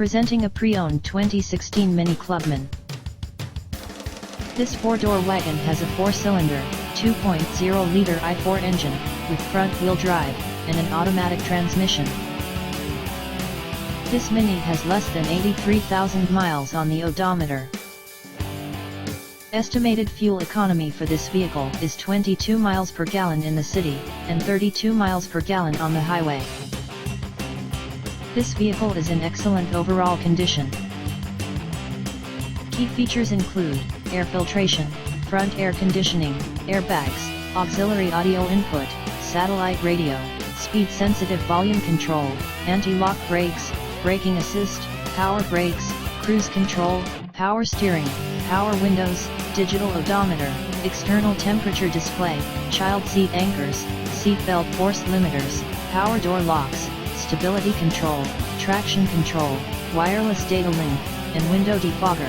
Presenting a pre-owned 2016 Mini Clubman. This four-door wagon has a four-cylinder, 2.0-liter i4 engine, with front-wheel drive, and an automatic transmission. This Mini has less than 83,000 miles on the odometer. Estimated fuel economy for this vehicle is 22 miles per gallon in the city, and 32 miles per gallon on the highway. This vehicle is in excellent overall condition. Key features include air filtration, front air conditioning, airbags, auxiliary audio input, satellite radio, speed-sensitive volume control, anti-lock brakes, braking assist, power brakes, cruise control, power steering, power windows, digital odometer, external temperature display, child seat anchors, seat belt force limiters, power door locks, stability control, traction control, wireless data link, and window defogger.